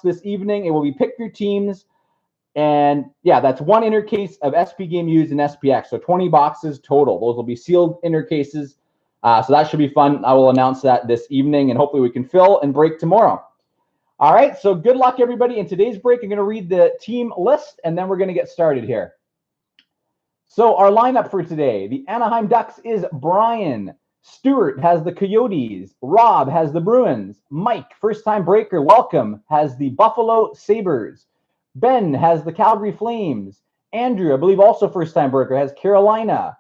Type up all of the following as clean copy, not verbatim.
this evening. It will be pick your teams. And yeah, that's one inner case of SP Game used in SPX. So 20 boxes total. Those will be sealed inner cases. So that should be fun. I will announce that this evening, and hopefully we can fill and break tomorrow. All right, so good luck, everybody. In today's break, I'm going to read the team list, and then we're going to get started here. So our lineup for today, the Anaheim Ducks is Brian. Stuart has the Coyotes. Rob has the Bruins. Mike, first-time breaker, welcome, has the Buffalo Sabres. Ben has the Calgary Flames. Andrew, I believe also first-time breaker, has Carolina.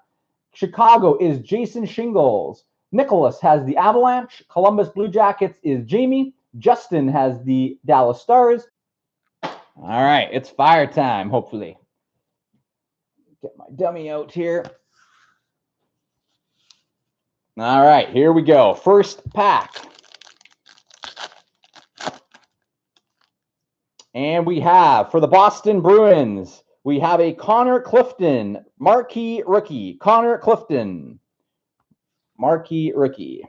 Chicago is Jason Shingles. Nicholas has the Avalanche. Columbus Blue Jackets is Jamie. Justin has the Dallas Stars. All right, it's fire time, hopefully. Get my dummy out here. All right, here we go. First pack. And we have, for the Boston Bruins, we have a Connor Clifton, marquee rookie. Connor Clifton, marquee rookie.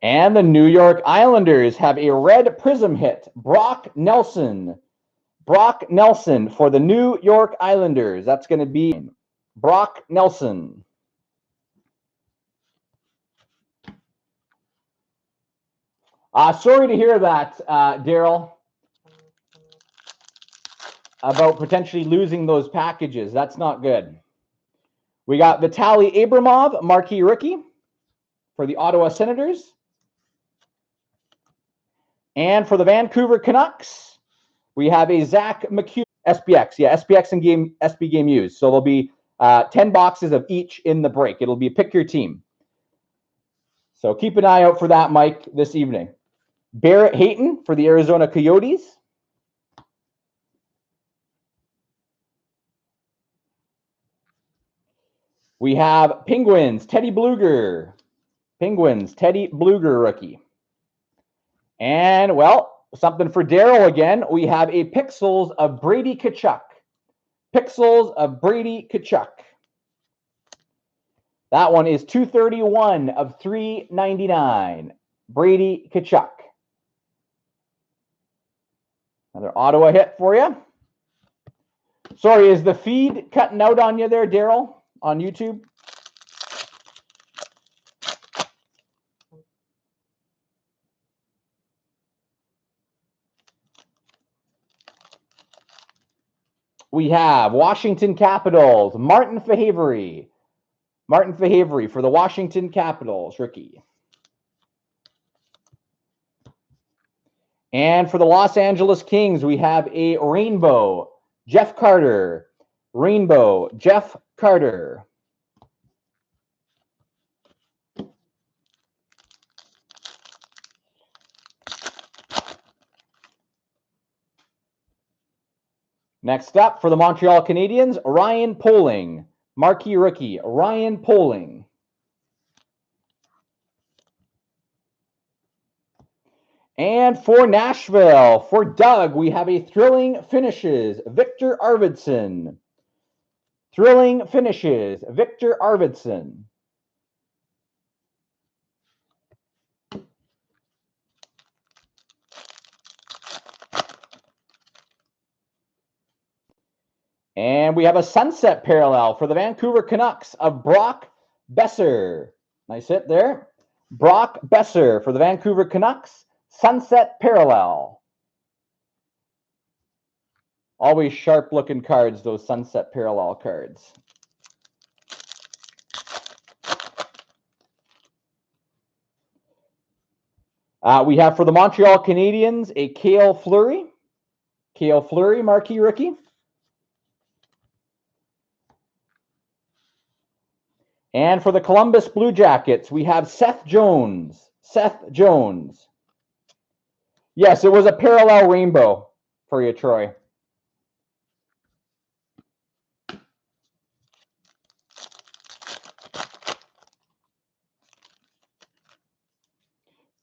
And the New York Islanders have a red prism hit, Brock Nelson. Brock Nelson for the New York Islanders. That's going to be Brock Nelson. Sorry to hear that, Daryl, about potentially losing those packages. That's not good. We got Vitaly Abramov, marquee rookie for the Ottawa Senators. And for the Vancouver Canucks, we have a Zach McHugh, SPX. Yeah, SPX and SP Game used. So there'll be 10 boxes of each in the break. It'll be pick your team. So keep an eye out for that, Mike, this evening. Barrett Hayton for the Arizona Coyotes. We have Penguins, Teddy Bluger. Penguins, Teddy Bluger rookie. And, well, something for Daryl again. We have a Pixels of Brady Tkachuk. Pixels of Brady Tkachuk. That one is 231 of 399. Brady Tkachuk. Another Ottawa hit for you. Sorry, is the feed cutting out on you there, Daryl, on YouTube? We have Washington Capitals, Martin Fahavre. Martin Fahavre for the Washington Capitals, rookie. And for the Los Angeles Kings, we have a rainbow, Jeff Carter. Rainbow, Jeff Carter. Next up, for the Montreal Canadiens, Ryan Poling. Marquee rookie, Ryan Poling. And for Nashville, for Doug, we have a Thrilling Finishes, Victor Arvidsson. Thrilling Finishes, Victor Arvidsson. And we have a sunset parallel for the Vancouver Canucks of Brock Besser. Nice hit there. Brock Besser for the Vancouver Canucks, sunset parallel. Always sharp-looking cards, those sunset parallel cards. We have for the Montreal Canadiens a Cale Fleury. Cale Fleury, marquee rookie. And for the Columbus Blue Jackets, we have Seth Jones. Seth Jones. Yes, it was a parallel rainbow for you, Troy.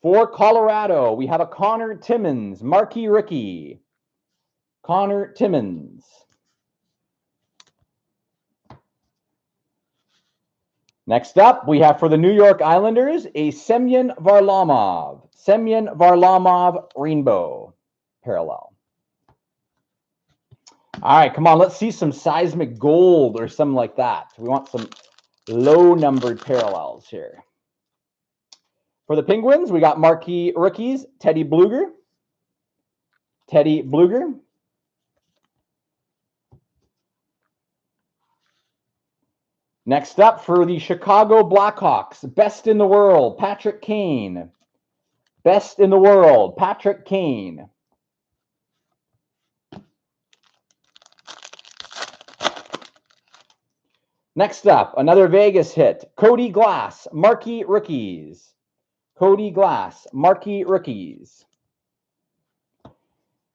For Colorado, we have a Connor Timmins, marquee rookie. Connor Timmins. Next up, we have for the New York Islanders, a Semyon Varlamov. Semyon Varlamov Rainbow parallel. All right, come on. Let's see some seismic gold or something like that. We want some low-numbered parallels here. For the Penguins, we got marquee rookies, Teddy Bluger. Teddy Bluger. Next up, for the Chicago Blackhawks, best in the world, Patrick Kane. Best in the world, Patrick Kane. Next up, another Vegas hit, Cody Glass, marquee rookies. Cody Glass, marquee rookies.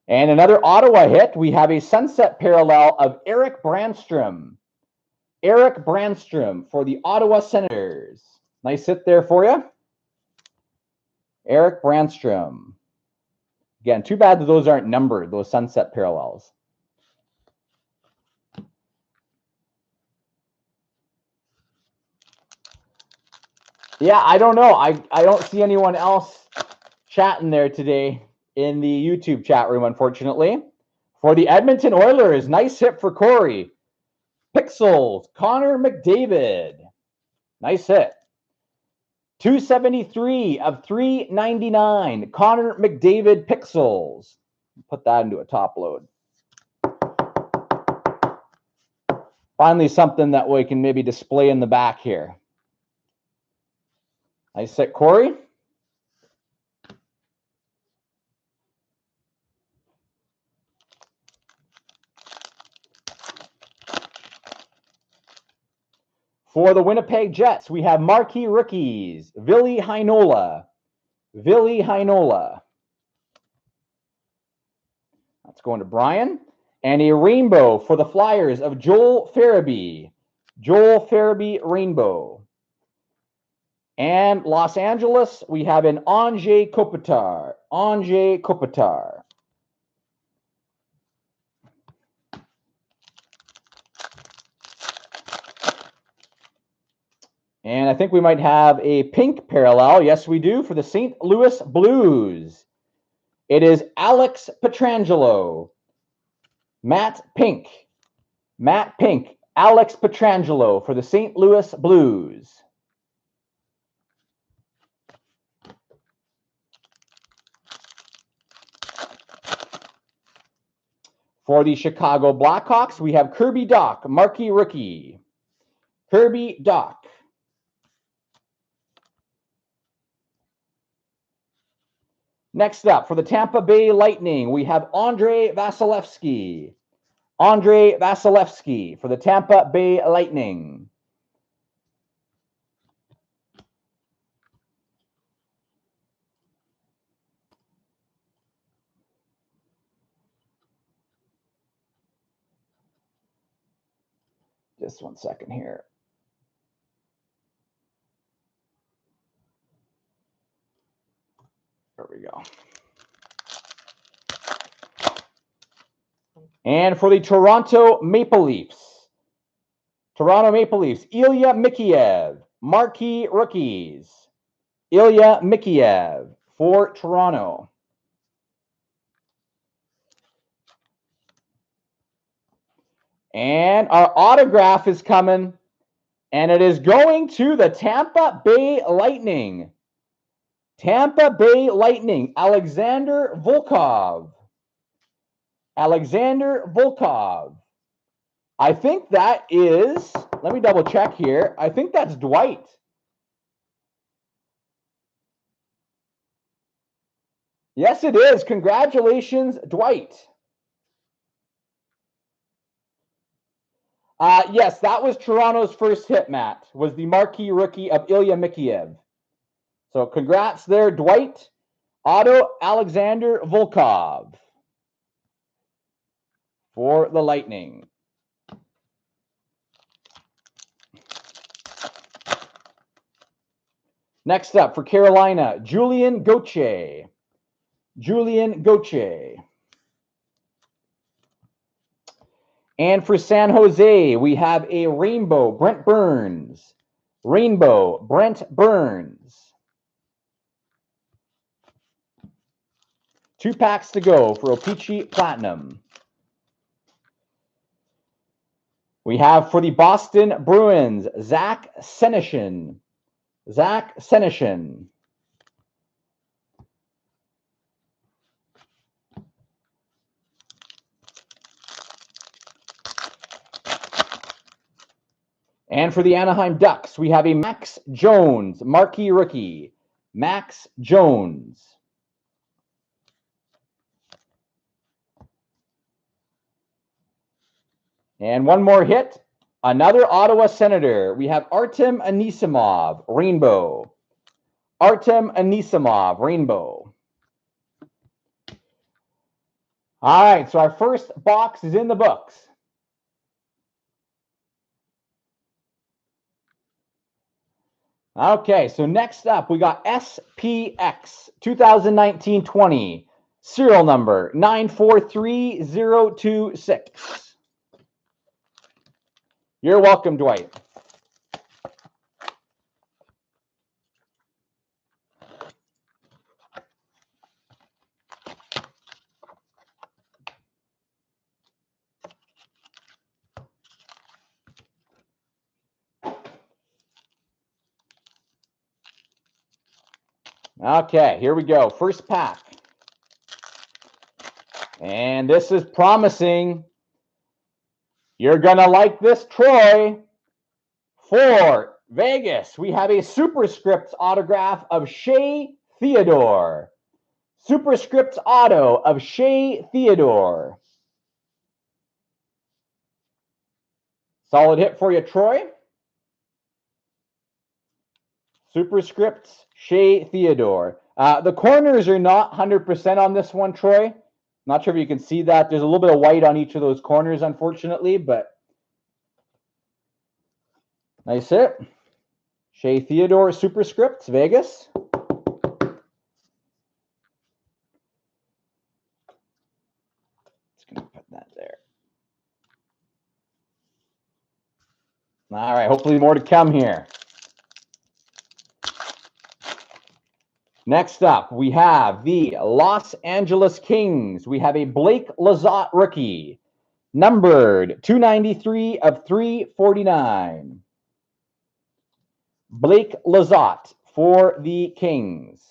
And another Ottawa hit, we have a sunset parallel of Eric Brandstrom. Eric Brandstrom for the Ottawa Senators. Nice hit there for you. Eric Brandstrom. Again, too bad that those aren't numbered, those sunset parallels. Yeah, I don't know. I don't see anyone else chatting there today in the YouTube chat room, unfortunately. For the Edmonton Oilers, nice hit for Corey. Pixels, Connor McDavid. Nice hit. 273 of 399. Connor McDavid Pixels. Put that into a top load. Finally, something that we can maybe display in the back here. Nice hit, Corey. For the Winnipeg Jets, we have marquee rookies, Ville Heinola. Ville Heinola. That's going to Brian. And a rainbow for the Flyers of Joel Farabee. Joel Farabee rainbow. And Los Angeles, we have an Anze Kopitar. Anze Kopitar. And I think we might have a pink parallel. Yes, we do, for the St. Louis Blues. It is Alex Pietrangelo. Matt Pink. Matt Pink. Alex Pietrangelo for the St. Louis Blues. For the Chicago Blackhawks, we have Kirby Dach, marquee rookie. Kirby Dach. Next up, for the Tampa Bay Lightning, we have Andre Vasilevsky. Andre Vasilevsky for the Tampa Bay Lightning. Just 1 second here. There we go. And for the Toronto Maple Leafs, Ilya Mikheyev, marquee rookies. Ilya Mikheyev for Toronto. And our autograph is coming, and it is going to the Tampa Bay Lightning. Tampa Bay Lightning, Alexander Volkov. Alexander Volkov. I think that is, let me double check here. I think that's Dwight. Yes, it is. Congratulations, Dwight. Yes, that was Toronto's first hit, Matt, was the marquee rookie of Ilya Mikheyev. So congrats there, Dwight. Otto Alexander Volkov for the Lightning. Next up for Carolina, Julien Gauthier. Julien Gauthier. And for San Jose, we have a rainbow, Brent Burns. Rainbow, Brent Burns. 2 packs to go for OPC Platinum. We have for the Boston Bruins, Zach Senyshyn. Zach Senyshyn. And for the Anaheim Ducks, we have a Max Jones, marquee rookie. Max Jones. And one more hit. Another Ottawa Senator. We have Artem Anisimov, Rainbow. Artem Anisimov, Rainbow. All right, so our first box is in the books. Okay, so next up, we got SPX 2019-20, serial number 943026. You're welcome, Dwight. Okay, here we go. First pack. And this is promising. You're going to like this, Troy. For Vegas, we have a superscript autograph of Shea Theodore. Superscript auto of Shea Theodore. Solid hit for you, Troy. Superscript Shea Theodore. The corners are not 100% on this one, Troy. Not sure if you can see that. There's a little bit of white on each of those corners, unfortunately, but nice hit. Shea Theodore superscripts, Vegas. Just going to put that there. All right, hopefully more to come here. Next up, we have the Los Angeles Kings. We have a Blake Lizotte rookie, numbered 293 of 349. Blake Lizotte for the Kings.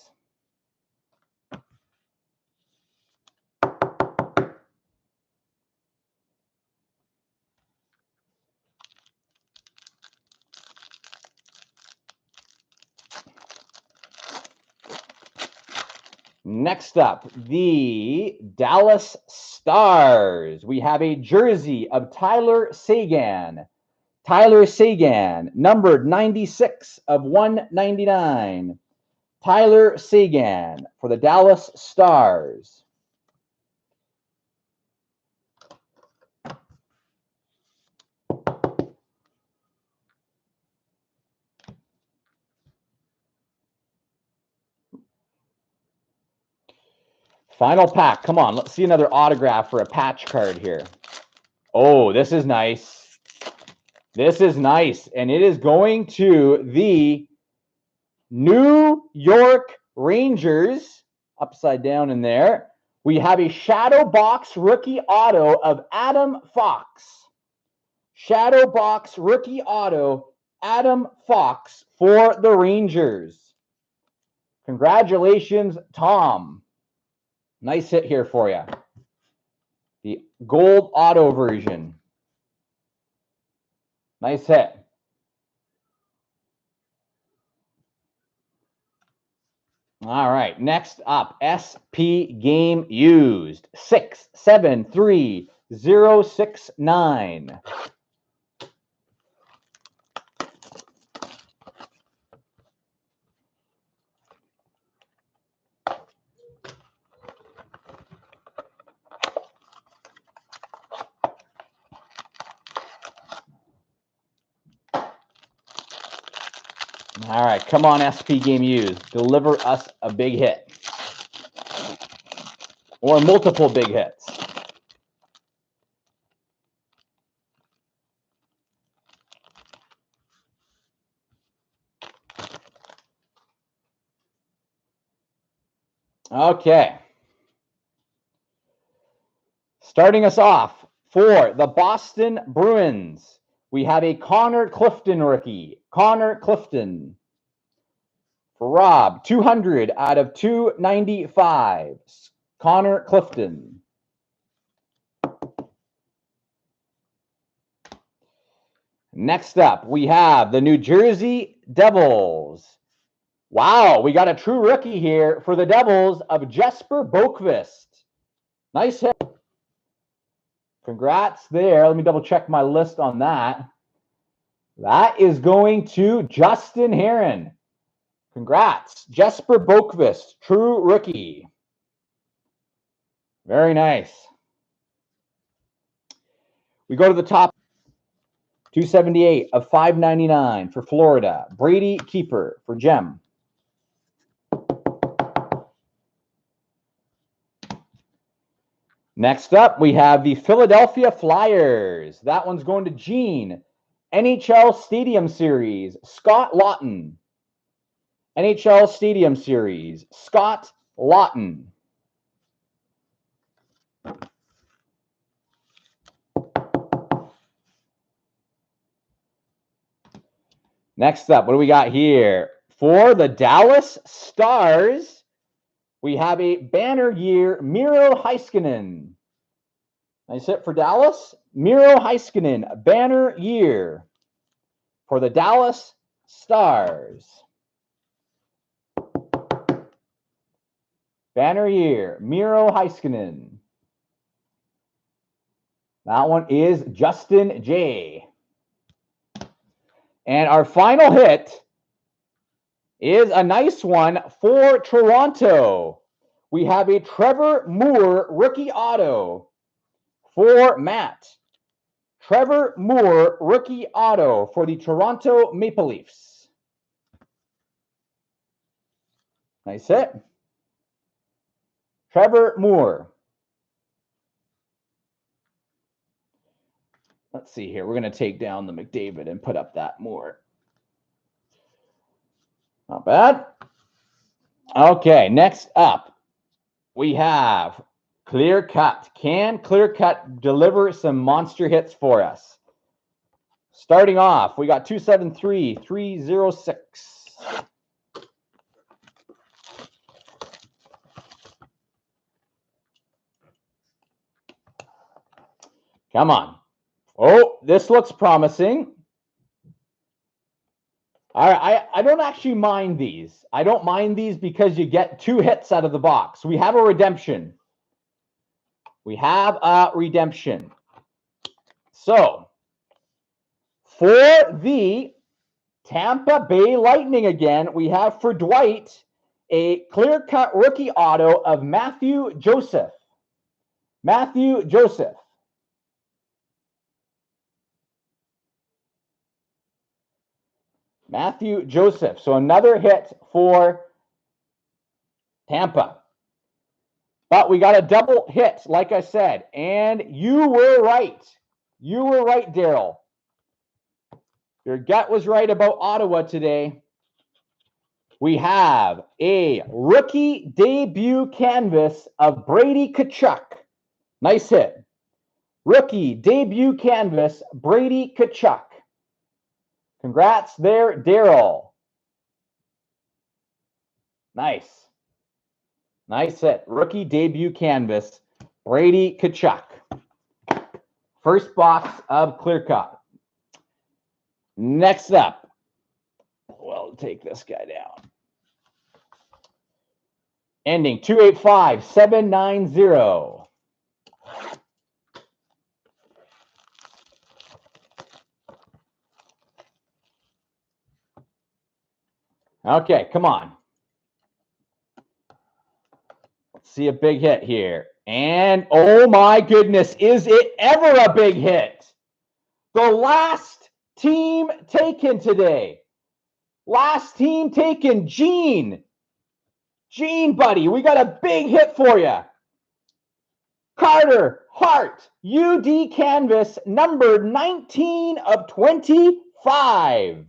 Next up, the Dallas Stars. We have a jersey of Tyler Seguin. Tyler Seguin, numbered 96 of 199. Tyler Seguin for the Dallas Stars. Final pack. Come on, let's see another autograph for a patch card here. Oh, this is nice. This is nice. And it is going to the New York Rangers. Upside down in there. We have a shadow box rookie auto of Adam Fox. Shadow box rookie auto, Adam Fox for the Rangers. Congratulations, Tom. Nice hit here for you. The gold auto version. Nice hit. All right, next up, SP Game Used, 673069. All right, come on, SP Game Used. Deliver us a big hit. Or multiple big hits. Okay. Starting us off for the Boston Bruins, we have a Connor Clifton rookie. Connor Clifton. For Rob, 200 out of 295. Connor Clifton. Next up, we have the New Jersey Devils. Wow, we got a true rookie here for the Devils of Jesper Boqvist. Nice hit. Congrats there. Let me double check my list on that. That is going to Justin Heron. Congrats. Jesper Boqvist, true rookie. Very nice. We go to the top. 278 of 599 for Florida. Brady Keeper for Gem. Next up, we have the Philadelphia Flyers. That one's going to Gene. NHL Stadium Series, Scott Lawton. NHL Stadium Series, Scott Lawton. Next up, what do we got here? For the Dallas Stars, we have a banner year, Miro Heiskanen. Nice hit for Dallas. Miro Heiskanen, banner year for the Dallas Stars. Banner year, Miro Heiskanen. That one is Justin J. And our final hit is a nice one for Toronto. We have a Trevor Moore rookie auto for Matt. Trevor Moore rookie auto for the Toronto Maple Leafs. Nice hit. Trevor Moore. Let's see here. We're going to take down the McDavid and put up that Moore. Not bad. Okay, next up, we have Clear Cut. Can Clear Cut deliver some monster hits for us? Starting off, we got 273, 306. Come on. Oh, this looks promising. All right, I don't actually mind these. I don't mind these because you get 2 hits out of the box. We have a redemption. We have a redemption. So, for the Tampa Bay Lightning again, we have for Dwight a clear-cut rookie auto of Matthew Joseph. Matthew Joseph. Matthew Joseph. So another hit for Tampa. But we got a double hit, like I said. And you were right. You were right, Daryl. Your gut was right about Ottawa today. We have a rookie debut canvas of Brady Tkachuk. Nice hit. Rookie debut canvas, Brady Tkachuk. Congrats there, Daryl. Nice. Nice hit. Rookie debut canvas, Brady Tkachuk. First box of Clear Cut. Next up, we'll take this guy down. Ending 285790. Okay, come on. Let's see a big hit here. And oh my goodness, is it ever a big hit? The last team taken today. Last team taken, Gene. Gene, buddy, we got a big hit for you. Carter Hart, UD canvas, numbered 19 of 25.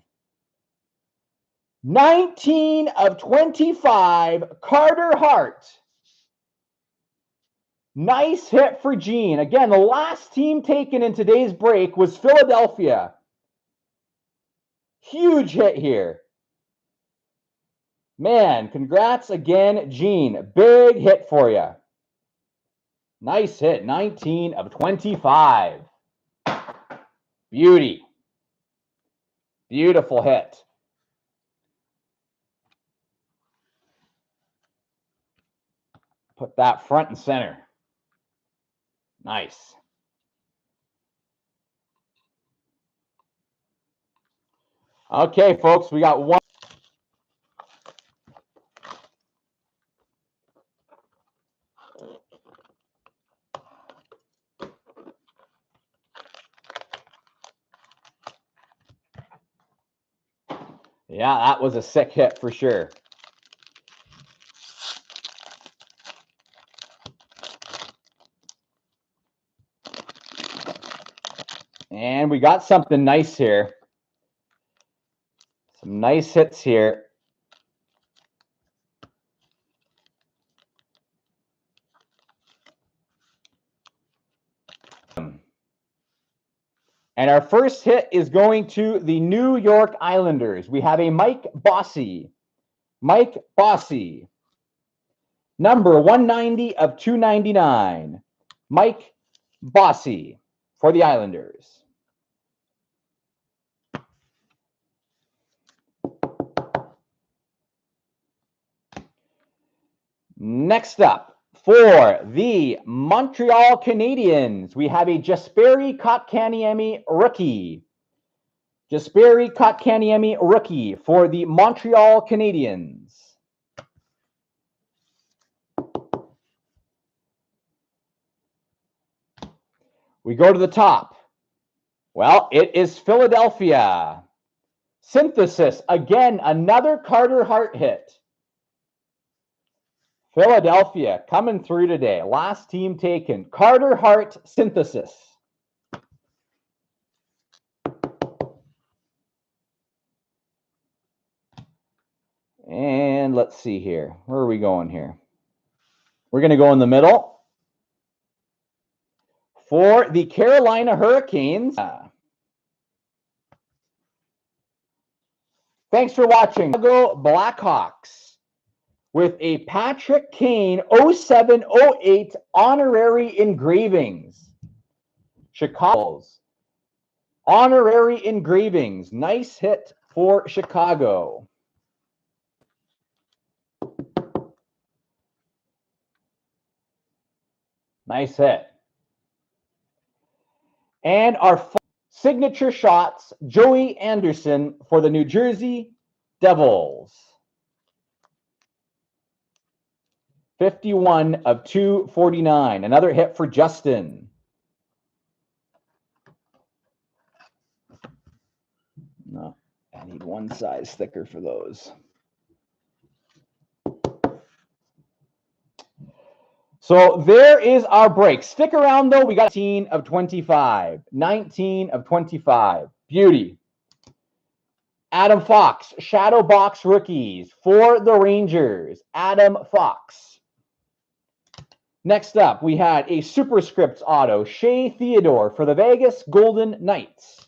19 of 25, Carter Hart. Nice hit for Gene. Again, the last team taken in today's break was Philadelphia. Huge hit here. Man, congrats again, Gene. Big hit for you. Nice hit, 19 of 25. Beauty. Beautiful hit. Put that front and center. Nice. Okay, folks, we got one. Yeah, that was a sick hit for sure. And we got something nice here. Some nice hits here. And our first hit is going to the New York Islanders. We have a Mike Bossy. Mike Bossy. Number 190 of 299. Mike Bossy for the Islanders. Next up, for the Montreal Canadiens, we have a Jesperi Kotkaniemi rookie. Jesperi Kotkaniemi rookie for the Montreal Canadiens. We go to the top. Well, it is Philadelphia. Synthesis, again, another Carter Hart hit. Philadelphia coming through today. Last team taken. Carter Hart Synthesis. And let's see here. Where are we going here? We're going to go in the middle. For the Carolina Hurricanes. Thanks for watching. Chicago Blackhawks. With a Patrick Kane 0708 honorary engravings. Chicago's honorary engravings. Nice hit for Chicago. Nice hit. And our signature shots, Joey Anderson for the New Jersey Devils. 51 of 249. Another hit for Justin. No, I need one size thicker for those. So there is our break. Stick around, though. We got 19 of 25. 19 of 25. Beauty. Adam Fox, Shadow Box rookies for the Rangers. Adam Fox. Next up, we had a Superscripts auto, Shea Theodore for the Vegas Golden Knights.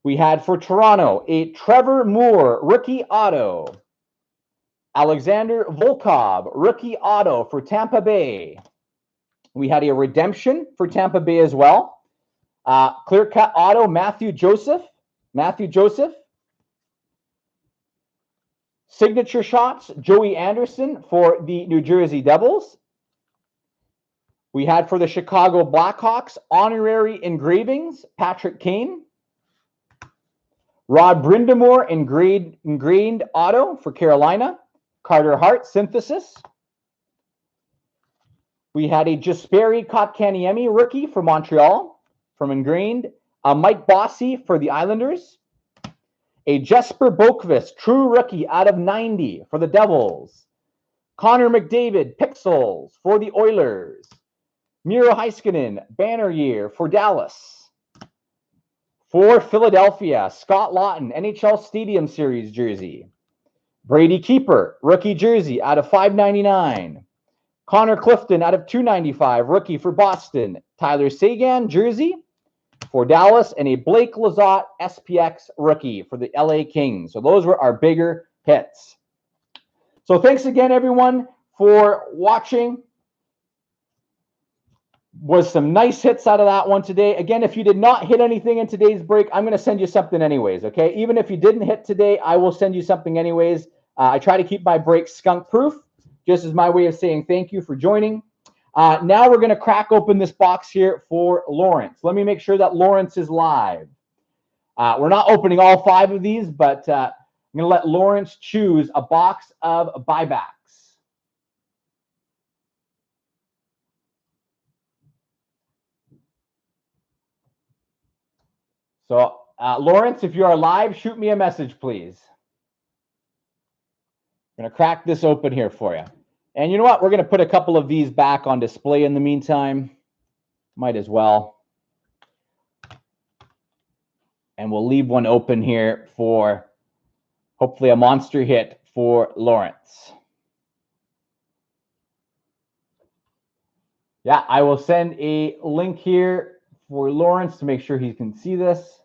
We had for Toronto a Trevor Moore rookie auto. Alexander Volkov rookie auto for Tampa Bay. We had a redemption for Tampa Bay as well. Clear cut auto, Matthew Joseph. Signature shots, Joey Anderson for the New Jersey Devils. We had for the Chicago Blackhawks, honorary engravings, Patrick Kane. Rod Brindamore engraved auto for Carolina. Carter Hart Synthesis. We had a Jesperi Kotkaniemi rookie for Montreal from engraved. Mike Bossy for the Islanders. A Jesper Boqvist, true rookie out of 90 for the Devils. Connor McDavid, Pixels for the Oilers. Miro Heiskanen, banner year for Dallas. For Philadelphia, Scott Lawton, NHL Stadium Series jersey. Brady Keeper, rookie jersey out of 599. Connor Clifton out of 295, rookie for Boston. Tyler Seguin, jersey for Dallas, and a Blake Lizotte SPX rookie for the LA Kings. So those were our bigger hits. So thanks again, everyone, for watching. Was some nice hits out of that one today. Again, if you did not hit anything in today's break, I'm going to send you something anyways, okay? Even if you didn't hit today, I will send you something anyways. I try to keep my breaks skunk-proof, just as my way of saying thank you for joining. Now we're going to crack open this box here for Lawrence. Let me make sure that Lawrence is live. We're not opening all 5 of these, but I'm going to let Lawrence choose a box of buybacks. So, Lawrence, if you are live, shoot me a message, please. I'm going to crack this open here for you. And you know what? We're going to put a couple of these back on display in the meantime. Might as well. And we'll leave one open here for hopefully a monster hit for Lawrence. Yeah, I will send a link here for Lawrence to make sure he can see this.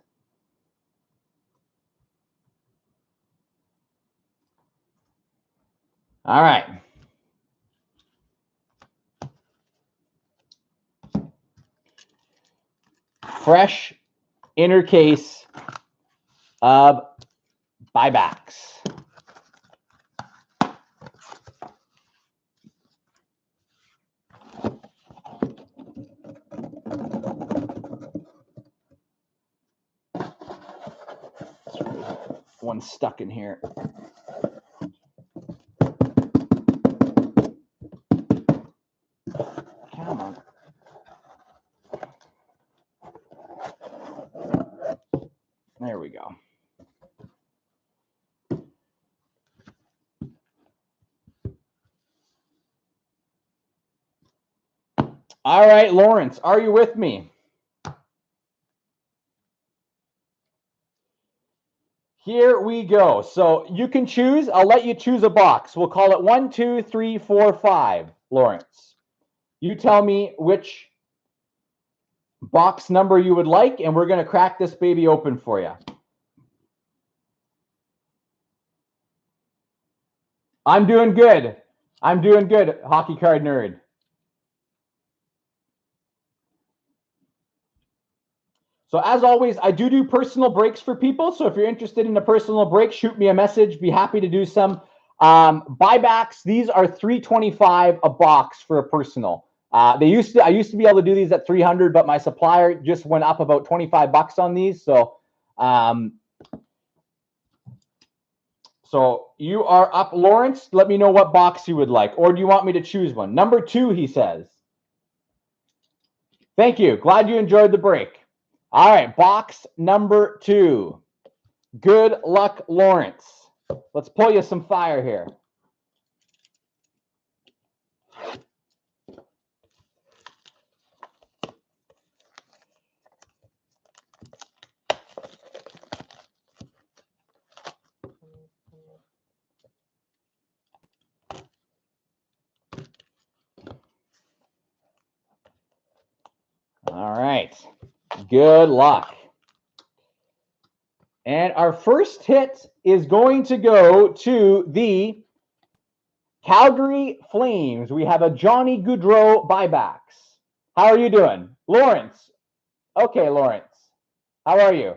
All right. Fresh inner case of buybacks. One stuck in here. Come on. There we go. All right, Lawrence, are you with me? Here we go. So you can choose. I'll let you choose a box. We'll call it 1, 2, 3, 4, 5, Lawrence. You tell me which box number you would like, and we're going to crack this baby open for you. I'm doing good. I'm doing good, Hockey Card Nerd. So as always, I do personal breaks for people. So if you're interested in a personal break, shoot me a message. Be happy to do some. Buybacks, these are $325 a box for a personal. I used to be able to do these at $300, but my supplier just went up about $25 on these. So so you are up, Lawrence. Let me know what box you would like, or do you want me to choose one? Number 2, he says. Thank you. Glad you enjoyed the break. All right, box number 2. Good luck, Lawrence. Let's pull you some fire here. All right. Good luck. And our first hit is going to go to the Calgary Flames. We have a Johnny Gaudreau buybacks. How are you doing? Lawrence. Okay, Lawrence. How are you?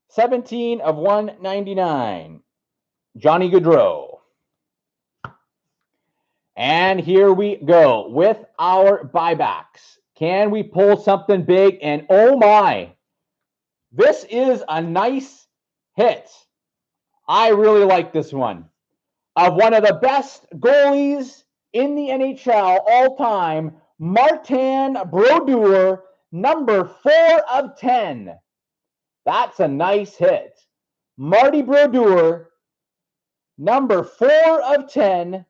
17 of 199. Johnny Gaudreau. And here we go with our buybacks. Can we pull something big? And oh my, this is a nice hit. I really like this one. Of one of the best goalies in the NHL all time, Martin Brodeur, number 4 of 10. That's a nice hit. Marty Brodeur, number 4 of 10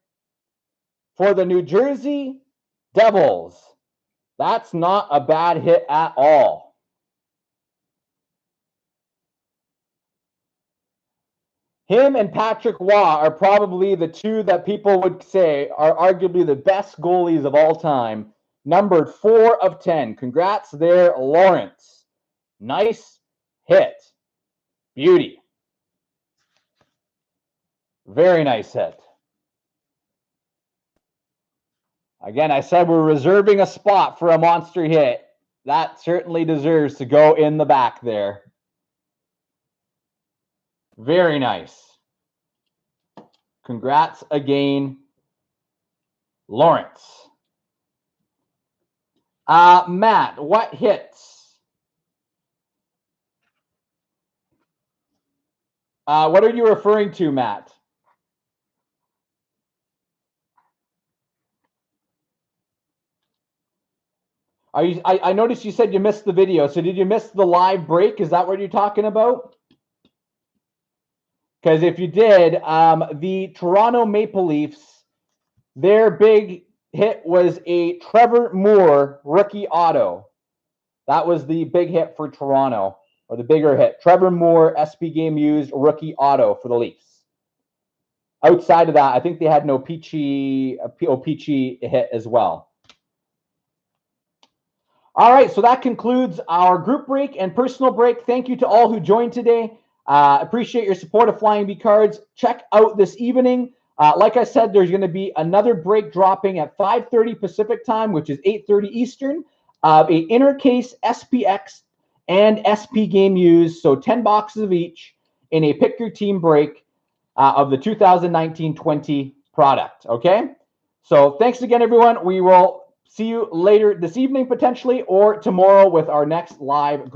for the New Jersey Devils. That's not a bad hit at all. Him and Patrick Waugh are probably the two that people would say are arguably the best goalies of all time. Numbered 4 of 10. Congrats there, Lawrence. Nice hit. Beauty. Very nice hit. Again, I said we're reserving a spot for a monster hit. That certainly deserves to go in the back there. Very nice. Congrats again, Lawrence. Matt, what hits? What are you referring to, Matt? I noticed you said you missed the video. So did you miss the live break? Is that what you're talking about? Because if you did, the Toronto Maple Leafs, their big hit was a Trevor Moore rookie auto. That was the big hit for Toronto, or the bigger hit. Trevor Moore, SP Game used rookie auto for the Leafs. Outside of that, I think they had an OPC hit as well. All right, so that concludes our group break and personal break. Thank you to all who joined today. Appreciate your support of Flying V Cards. Check out this evening. Like I said, there's going to be another break dropping at 5:30 Pacific time, which is 8:30 Eastern, of a inner case SPX and SP Game used, so 10 boxes of each in a pick your team break of the 2019-20 product. Okay, so thanks again, everyone. We will see you later this evening potentially, or tomorrow with our next live group.